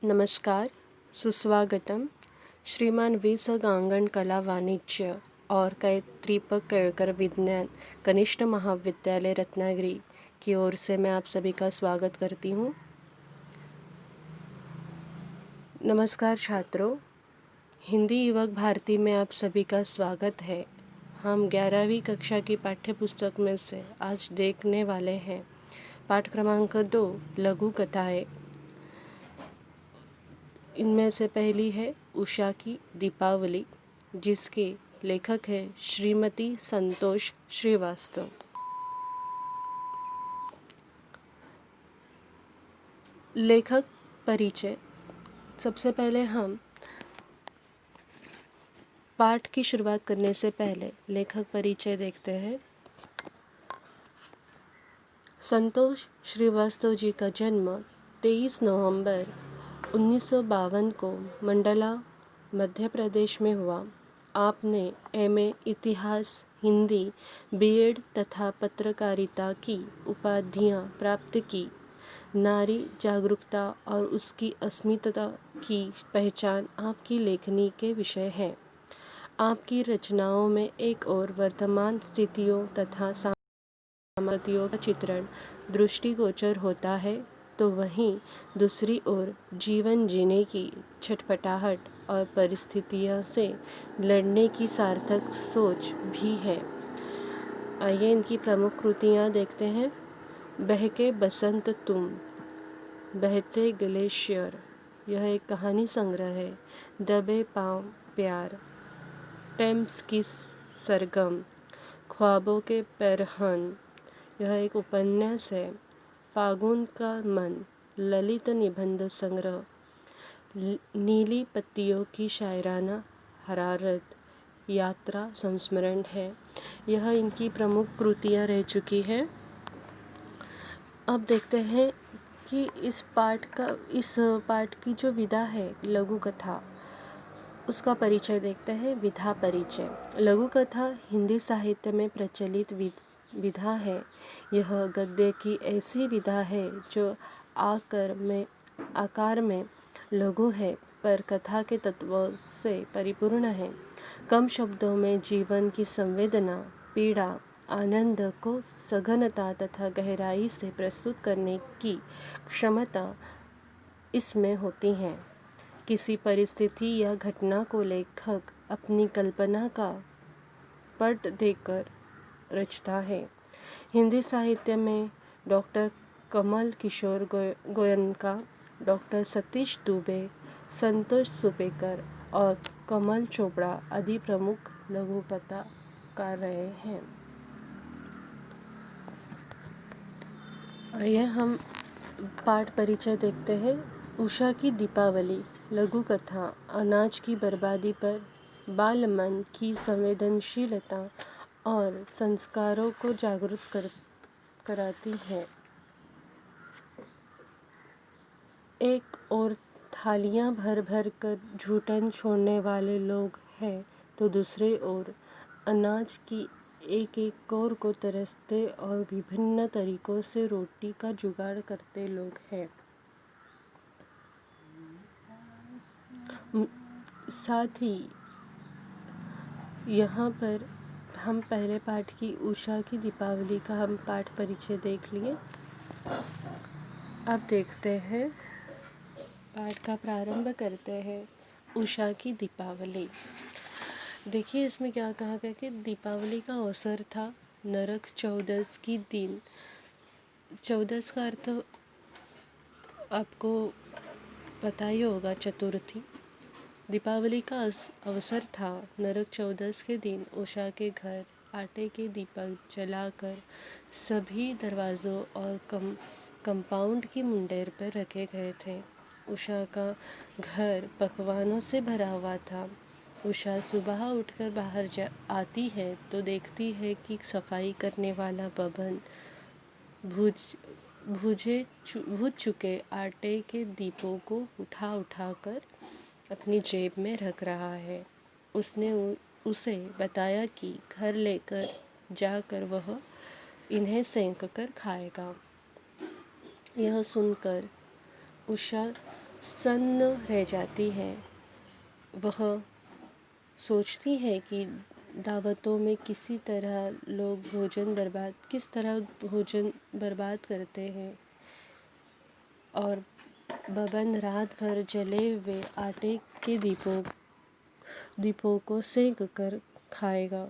नमस्कार, सुस्वागतम। श्रीमान वी.स. गांगण कला वाणिज्य और दीपक केळकर विज्ञान कनिष्ठ महाविद्यालय रत्नागिरी की ओर से मैं आप सभी का स्वागत करती हूँ। नमस्कार छात्रों, हिंदी युवक भारती में आप सभी का स्वागत है। हम 11वीं कक्षा की पाठ्य पुस्तक में से आज देखने वाले हैं पाठ क्रमांक 2 लघु कथाएँ। इनमें से पहली है उषा की दीपावली, जिसके लेखक है श्रीमती संतोष श्रीवास्तव। लेखक परिचय। सबसे पहले हम पाठ की शुरुआत करने से पहले लेखक परिचय देखते हैं। संतोष श्रीवास्तव जी का जन्म 23 नवंबर 1952 को मंडला, मध्य प्रदेश में हुआ। आपने एमए इतिहास, हिंदी, बीएड तथा पत्रकारिता की उपाधियां प्राप्त की। नारी जागरूकता और उसकी अस्मिता की पहचान आपकी लेखनी के विषय है। आपकी रचनाओं में एक और वर्तमान स्थितियों तथा सामग्रियों का चित्रण दृष्टिगोचर होता है, तो वहीं दूसरी ओर जीवन जीने की छटपटाहट और परिस्थितियों से लड़ने की सार्थक सोच भी है। आइए इनकी प्रमुख कृतियाँ देखते हैं। बहके बसंत तुम, बहते ग्लेशियर, यह एक कहानी संग्रह है। दबे पाँव प्यार, टेम्स की सरगम, ख्वाबों के पैरहन, यह एक उपन्यास है। फागुन का मन, ललित निबंध संग्रह। नीली पत्तियों की शायराना हरारत, यात्रा संस्मरण है। यह इनकी प्रमुख कृतियाँ रह चुकी हैं। अब देखते हैं कि इस पाठ की जो विधा है लघु कथा, उसका परिचय देखते हैं। विधा परिचय। लघु कथा हिंदी साहित्य में प्रचलित विधा है। यह गद्य की ऐसी विधा है जो आकार में लघु है, पर कथा के तत्वों से परिपूर्ण है। कम शब्दों में जीवन की संवेदना, पीड़ा, आनंद को सघनता तथा गहराई से प्रस्तुत करने की क्षमता इसमें होती है। किसी परिस्थिति या घटना को लेखक अपनी कल्पना का पट देकर रचता है। हिंदी साहित्य में डॉक्टर कमल किशोर गोयनका, डॉक्टर सतीश दुबे, संतोष सुपेकर और कमल चोपड़ा आदि प्रमुख लघु कथाकार रहे हैं। आइए हम पाठ परिचय देखते हैं। उषा की दीपावली लघु कथा अनाज की बर्बादी पर बाल मन की संवेदनशीलता और संस्कारों को जागरूक कराती है। एक और थालियां भर भर कर झूठन छोड़ने वाले लोग हैं, तो दूसरे ओर अनाज की एक एक कौर को तरसते और विभिन्न तरीकों से रोटी का जुगाड़ करते लोग हैं। साथ ही यहाँ पर हम पहले पाठ की उषा की दीपावली का हम पाठ परिचय देख लिए। अब देखते हैं, पाठ का प्रारंभ करते हैं। उषा की दीपावली। देखिए इसमें क्या कहा गया कि दीपावली का अवसर था नरक चौदस की दिन। चौदस का अर्थ आपको पता ही होगा, चतुर्थी। दीपावली का अवसर था नरक चौदस के दिन उषा के घर आटे के दीपक जलाकर सभी दरवाज़ों और कंपाउंड की मुंडेर पर रखे गए थे। उषा का घर पकवानों से भरा हुआ था। उषा सुबह उठकर बाहर आती है तो देखती है कि सफाई करने वाला बबन भूज चुके आटे के दीपों को उठा कर अपनी जेब में रख रहा है। उसने उसे बताया कि घर लेकर जाकर वह इन्हें सेंक कर खाएगा। यह सुनकर उषा सन्न रह जाती है। वह सोचती है कि दावतों में किस तरह भोजन बर्बाद करते हैं, और बबन रात भर जले हुए आटे के दीपों को सेंक कर खाएगा।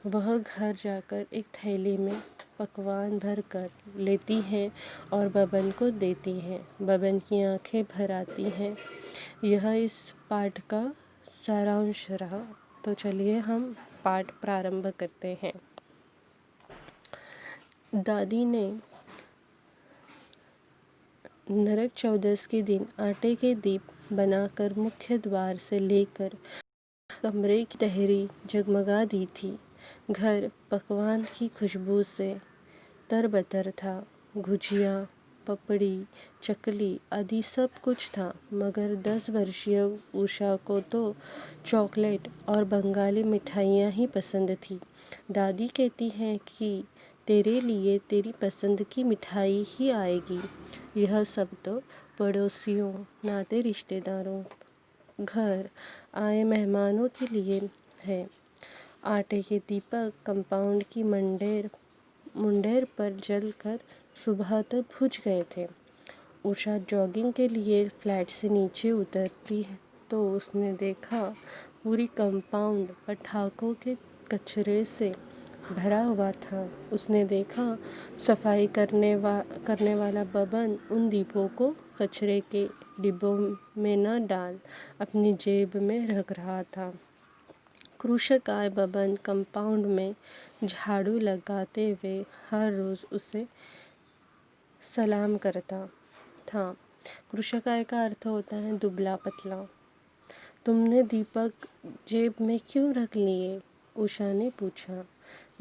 वह घर जाकर एक थैली में पकवान भर कर लेती है और बबन को देती है। बबन की आंखें भर आती हैं। यह इस पाठ का सारांश रहा। तो चलिए हम पाठ प्रारंभ करते हैं। दादी ने नरक चौदस के दिन आटे के दीप बनाकर मुख्य द्वार से लेकर कमरे की तहरी जगमगा दी थी। घर पकवान की खुशबू से तरबतर था। गुजिया, पपड़ी, चकली आदि सब कुछ था, मगर 10 वर्षीय उषा को तो चॉकलेट और बंगाली मिठाइयाँ ही पसंद थी। दादी कहती हैं कि तेरे लिए तेरी पसंद की मिठाई ही आएगी। यह सब तो पड़ोसियों, नाते रिश्तेदारों, घर आए मेहमानों के लिए है। आटे के दीपक कंपाउंड की मुंडेर पर जलकर सुबह तक बुझ गए थे। उषा जॉगिंग के लिए फ्लैट से नीचे उतरती है तो उसने देखा पूरी कंपाउंड पटाखों के कचरे से भरा हुआ था। उसने देखा सफाई करने वाला बबन उन दीपों को कचरे के डिब्बों में न डाल अपनी जेब में रख रहा था। कृषकाय बबन कंपाउंड में झाड़ू लगाते हुए हर रोज़ उसे सलाम करता था। कृषकाय का अर्थ होता है दुबला पतला। तुमने दीपक जेब में क्यों रख लिए? उषा ने पूछा।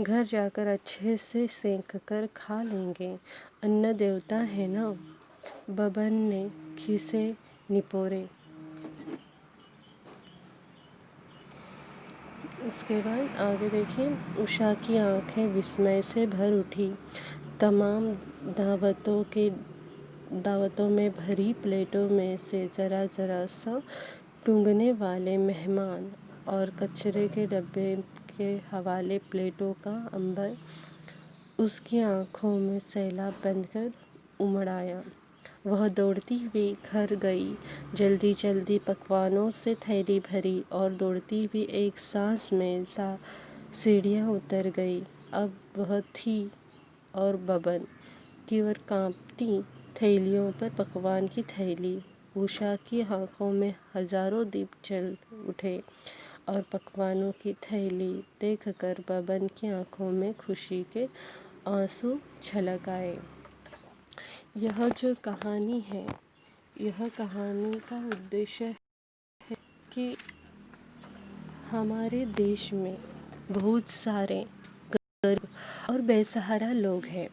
घर जाकर अच्छे से सेंक कर खा लेंगे, अन्न देवता है ना। बबन ने खीसे निपोरे। इसके बाद आगे देखिए। उषा की आंखें विस्मय से भर उठी। तमाम दावतों में भरी प्लेटों में से ज़रा ज़रा सा टूंगने वाले मेहमान और कचरे के डब्बे के हवाले प्लेटों का अंबर उसकी आंखों में सैलाब बनकर उमड़ आया। वह दौड़ती हुई घर गई, जल्दी जल्दी पकवानों से थैली भरी और दौड़ती हुई एक सांस में सीढ़ियाँ उतर गई। अब वह थी और बबन की ओर कांपती थैलियों पर पकवान की थैली। उषा की आंखों में हजारों दीप जल उठे और पकवानों की थैली देखकर बबन की आंखों में खुशी के आंसू छलक आए। यह जो कहानी है, यह कहानी का उद्देश्य है कि हमारे देश में बहुत सारे गरीब और बेसहारा लोग हैं।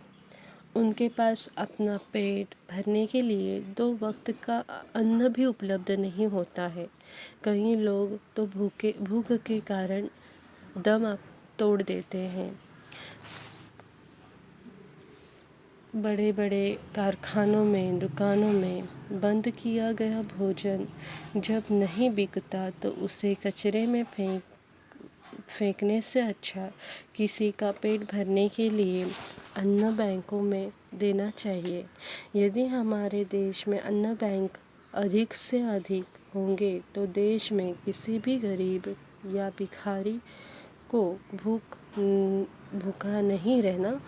उनके पास अपना पेट भरने के लिए 2 वक्त का अन्न भी उपलब्ध नहीं होता है। कई लोग तो भूख के कारण दम तोड़ देते हैं। बड़े बड़े कारखानों में, दुकानों में बंद किया गया भोजन जब नहीं बिकता तो उसे कचरे में फेंकने से अच्छा किसी का पेट भरने के लिए अन्न बैंकों में देना चाहिए। यदि हमारे देश में अन्न बैंक अधिक से अधिक होंगे तो देश में किसी भी गरीब या भिखारी को भूखा नहीं रहना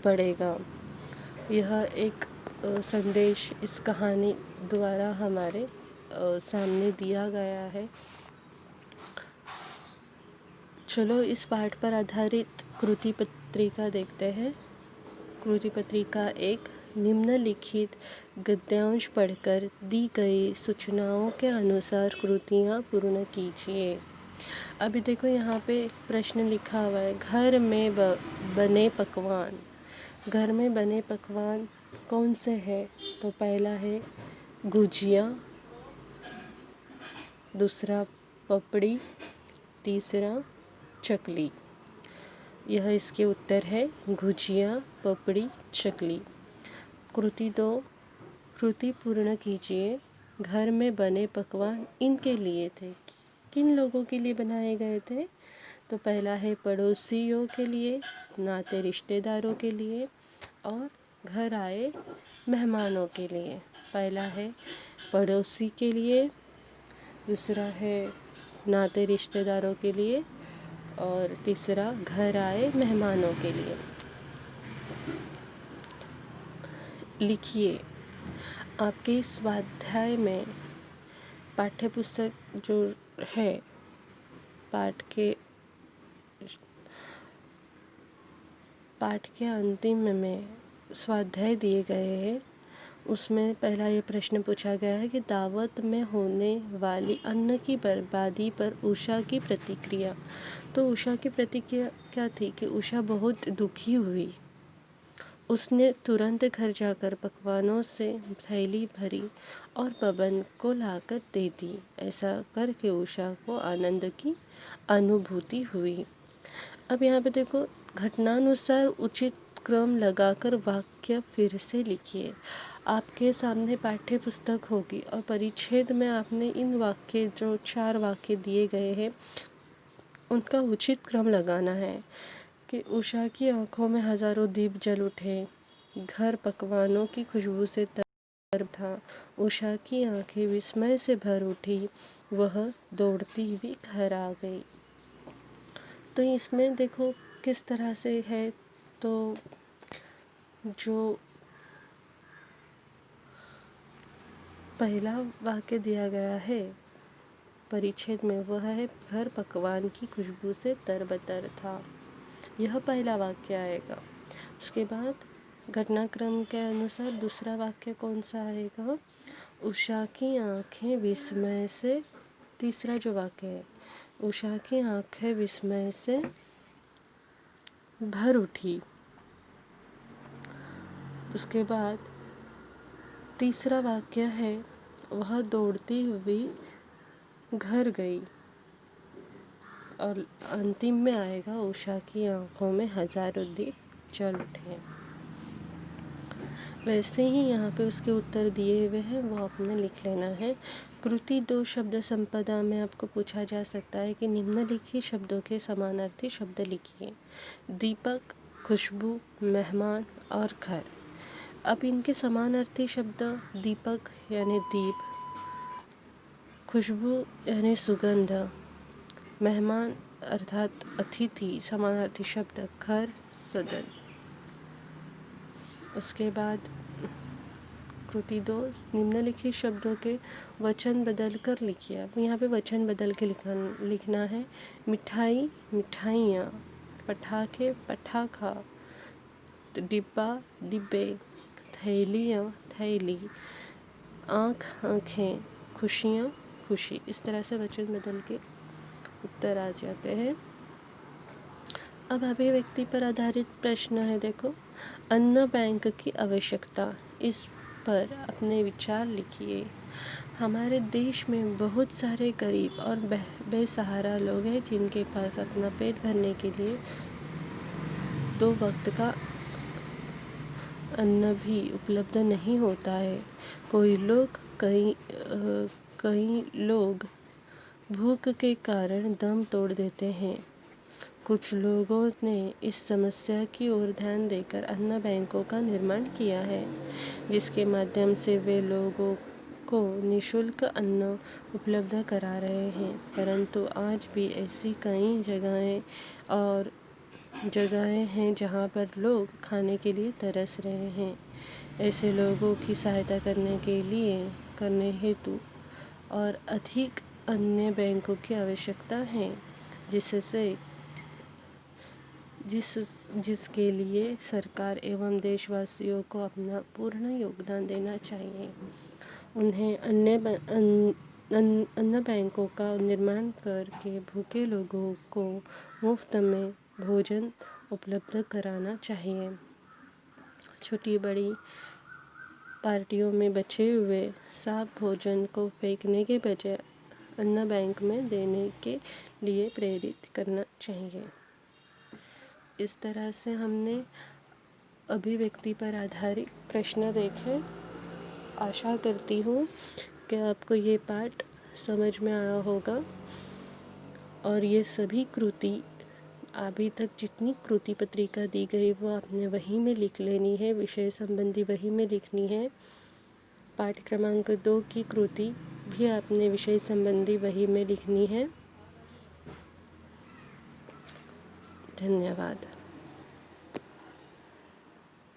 पड़ेगा। यह एक संदेश इस कहानी द्वारा हमारे सामने दिया गया है। चलो इस पाठ पर आधारित कृति पत्रिका देखते हैं। कृति पत्रिका 1। निम्नलिखित गद्यांश पढ़कर दी गई सूचनाओं के अनुसार कृतियाँ पूर्ण कीजिए। अभी देखो यहाँ पे प्रश्न लिखा हुआ है, घर में बने पकवान। घर में बने पकवान कौन से हैं? तो पहला है गुजिया, दूसरा पपड़ी, तीसरा चकली। यह इसके उत्तर है, गुजिया, पपड़ी, चकली। कृति 2। कृति पूर्ण कीजिए। घर में बने पकवान इनके लिए थे। किन लोगों के लिए बनाए गए थे? तो पहला है पड़ोसियों के लिए, नाते रिश्तेदारों के लिए और घर आए मेहमानों के लिए। पहला है पड़ोसी के लिए, दूसरा है नाते रिश्तेदारों के लिए और तीसरा घर आए मेहमानों के लिए। लिखिए, आपके स्वाध्याय में पाठ्य पुस्तक जो है पाठ के अंतिम में स्वाध्याय दिए गए हैं। उसमें पहला ये प्रश्न पूछा गया है कि दावत में होने वाली अन्न की बर्बादी पर उषा की प्रतिक्रिया। तो उषा की प्रतिक्रिया क्या थी कि उषा बहुत दुखी हुई। उसने तुरंत घर जाकर पकवानों से थैली भरी और बबन को लाकर दे दी। ऐसा करके उषा को आनंद की अनुभूति हुई। अब यहाँ पे देखो, घटनानुसार उचित क्रम लगाकर वाक्य फिर से लिखिए। आपके सामने पाठ्य पुस्तक होगी और परिच्छेद में आपने इन वाक्य जो 4 वाक्य दिए गए हैं उनका उचित क्रम लगाना है कि उषा की आंखों में हजारों दीप जल उठे, घर पकवानों की खुशबू से तर था, उषा की आंखें विस्मय से भर उठी, वह दौड़ती हुई घर आ गई। तो इसमें देखो किस तरह से है, तो जो पहला वाक्य दिया गया है परिच्छेद में वह है घर पकवान की खुशबू से तरबतर था। यह पहला वाक्य आएगा। उसके बाद घटनाक्रम के अनुसार दूसरा वाक्य कौन सा आएगा? उषा की आंखें विस्मय से, तीसरा जो वाक्य है, उषा की आंखें विस्मय से भर उठी। उसके बाद तीसरा वाक्य है वह दौड़ती हुई घर गई और अंतिम में आएगा उषा की आंखों में हजारों दीप जल उठे। वैसे ही यहाँ पे उसके उत्तर दिए हुए हैं, वो आपने लिख लेना है। कृति 2 शब्द संपदा में आपको पूछा जा सकता है कि निम्नलिखित शब्दों के समानार्थी शब्द लिखिए। दीपक, खुशबू, मेहमान और घर। अब इनके समानार्थी शब्द दीपक यानी दीप, खुशबू यानी सुगंध, मेहमान अर्थात अतिथि समानार्थी शब्द घर, सदन। उसके बाद कृति 2 निम्नलिखित शब्दों के वचन बदल कर लिखिए। अब यहाँ पे वचन बदल के लिखना है। मिठाई, मिठाइयाँ, पटाखे, पटाखा, डिब्बा, डिब्बे, थैलियाँ, थैली, आँख, आँखें, खुशियाँ, खुशी। इस तरह से वचन बदल के उत्तर आ जाते हैं। अब अभिव्यक्ति पर आधारित प्रश्न है। देखो, अन्न बैंक की आवश्यकता, इस पर अपने विचार लिखिए। हमारे देश में बहुत सारे गरीब और बेसहारा लोग हैं जिनके पास अपना पेट भरने के लिए 2 वक्त का अन्न भी उपलब्ध नहीं होता है। कई लोग भूख के कारण दम तोड़ देते हैं। कुछ लोगों ने इस समस्या की ओर ध्यान देकर अन्न बैंकों का निर्माण किया है, जिसके माध्यम से वे लोगों को निःशुल्क अन्न उपलब्ध करा रहे हैं। परंतु आज भी ऐसी कई जगहें हैं जहां पर लोग खाने के लिए तरस रहे हैं। ऐसे लोगों की सहायता करने हेतु और अधिक अन्य बैंकों की आवश्यकता है, जिसके लिए सरकार एवं देशवासियों को अपना पूर्ण योगदान देना चाहिए। उन्हें अन्य बैंकों का निर्माण करके भूखे लोगों को मुफ्त में भोजन उपलब्ध कराना चाहिए। छोटी बड़ी पार्टियों में बचे हुए साफ भोजन को फेंकने के बजाय अन्न बैंक में देने के लिए प्रेरित करना चाहिए। इस तरह से हमने अभिव्यक्ति पर आधारित प्रश्न देखे। आशा करती हूँ कि आपको ये पाठ समझ में आया होगा। और ये सभी कृति अभी तक जितनी कृति पत्रिका दी गई वो आपने वही में लिख लेनी है, विषय संबंधी वही में लिखनी है। पाठ क्रमांक 2 की कृति भी आपने विषय संबंधी वही में लिखनी है। धन्यवाद।